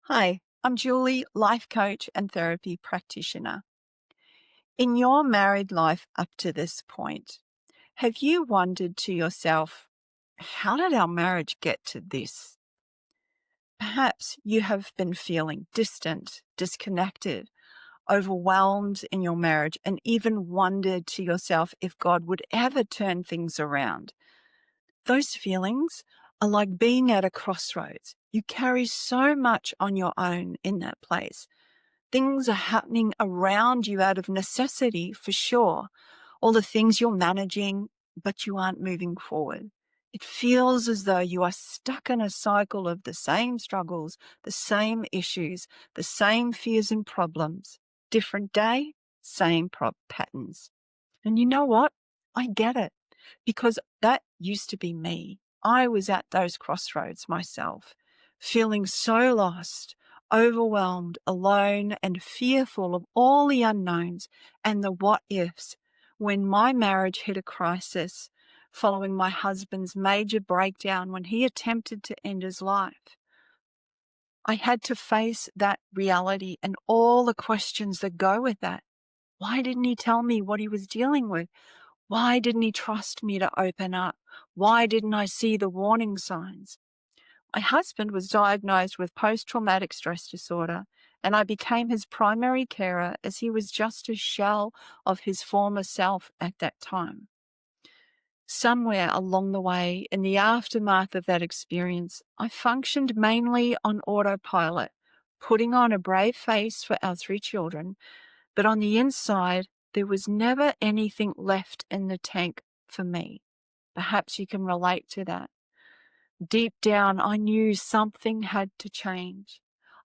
Hi, I'm Julie, life coach and therapy practitioner. In your married life up to this point, have you wondered to yourself, how did our marriage get to this? Perhaps you have been feeling distant, disconnected, overwhelmed in your marriage, and even wondered to yourself if God would ever turn things around. Those feelings are like being at a crossroads. You carry so much on your own in that place. Things are happening around you out of necessity, for sure. All the things you're managing, but you aren't moving forward. It feels as though you are stuck in a cycle of the same struggles, the same issues, the same fears and problems. Different day, same patterns. And you know what? I get it, because that used to be me. I was at those crossroads myself, feeling so lost, overwhelmed, alone, and fearful of all the unknowns and the what ifs when my marriage hit a crisis following my husband's major breakdown when he attempted to end his life. I had to face that reality and all the questions that go with that. Why didn't he tell me what he was dealing with? Why didn't he trust me to open up? Why didn't I see the warning signs? My husband was diagnosed with post-traumatic stress disorder, and I became his primary carer as he was just a shell of his former self at that time. Somewhere along the way, in the aftermath of that experience, I functioned mainly on autopilot, putting on a brave face for our three children, but on the inside, there was never anything left in the tank for me. Perhaps you can relate to that. Deep down, I knew something had to change.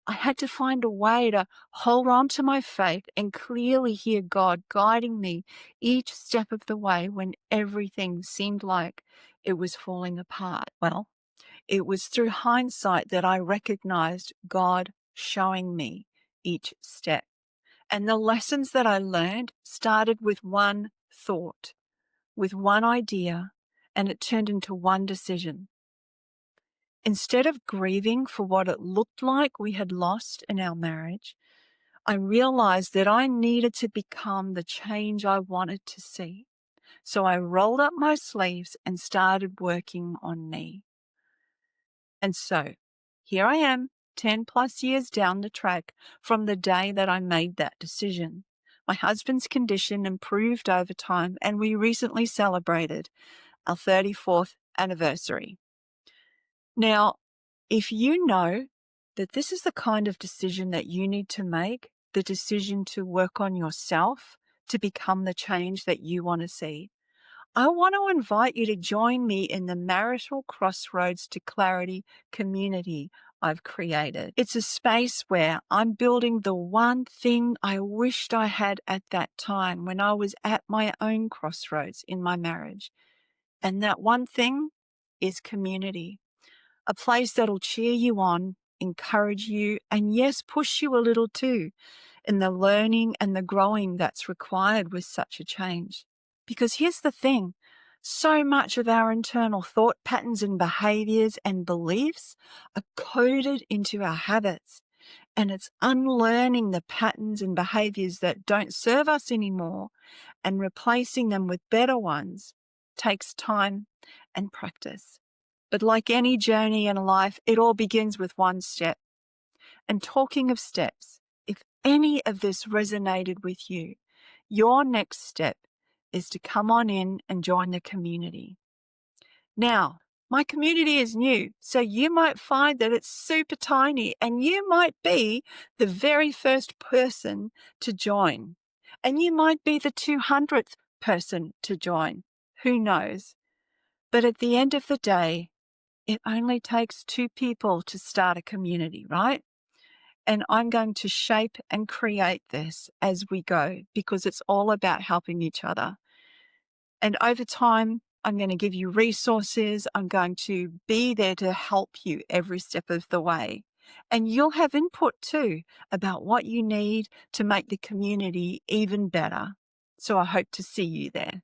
I had to find a way to hold on to my faith and clearly hear God guiding me each step of the way when everything seemed like it was falling apart. Well, it was through hindsight that I recognized God showing me each step. And the lessons that I learned started with one thought, with one idea, and it turned into one decision. Instead of grieving for what it looked like we had lost in our marriage, I realized that I needed to become the change I wanted to see. So I rolled up my sleeves and started working on me. And so here I am, 10 plus years down the track from the day that I made that decision. My husband's condition improved over time, and we recently celebrated our 34th anniversary. Now, if you know that this is the kind of decision that you need to make, the decision to work on yourself, to become the change that you want to see, I want to invite you to join me in the Marital Crossroads to Clarity community I've created. It's a space where I'm building the one thing I wished I had at that time when I was at my own crossroads in my marriage. And that one thing is community, a place that'll cheer you on, encourage you, and yes, push you a little too in the learning and the growing that's required with such a change. Because here's the thing, so much of our internal thought patterns and behaviors and beliefs are coded into our habits. And it's unlearning the patterns and behaviors that don't serve us anymore and replacing them with better ones takes time and practice. But like any journey in life, it all begins with one step. And talking of steps, if any of this resonated with you, your next step is to come on in and join the community. Now, my community is new, so you might find that it's super tiny and you might be the very first person to join. And you might be the 200th person to join. Who knows? But at the end of the day, it only takes two people to start a community, right? And I'm going to shape and create this as we go because it's all about helping each other. And over time, I'm going to give you resources. I'm going to be there to help you every step of the way. And you'll have input too about what you need to make the community even better. So I hope to see you there.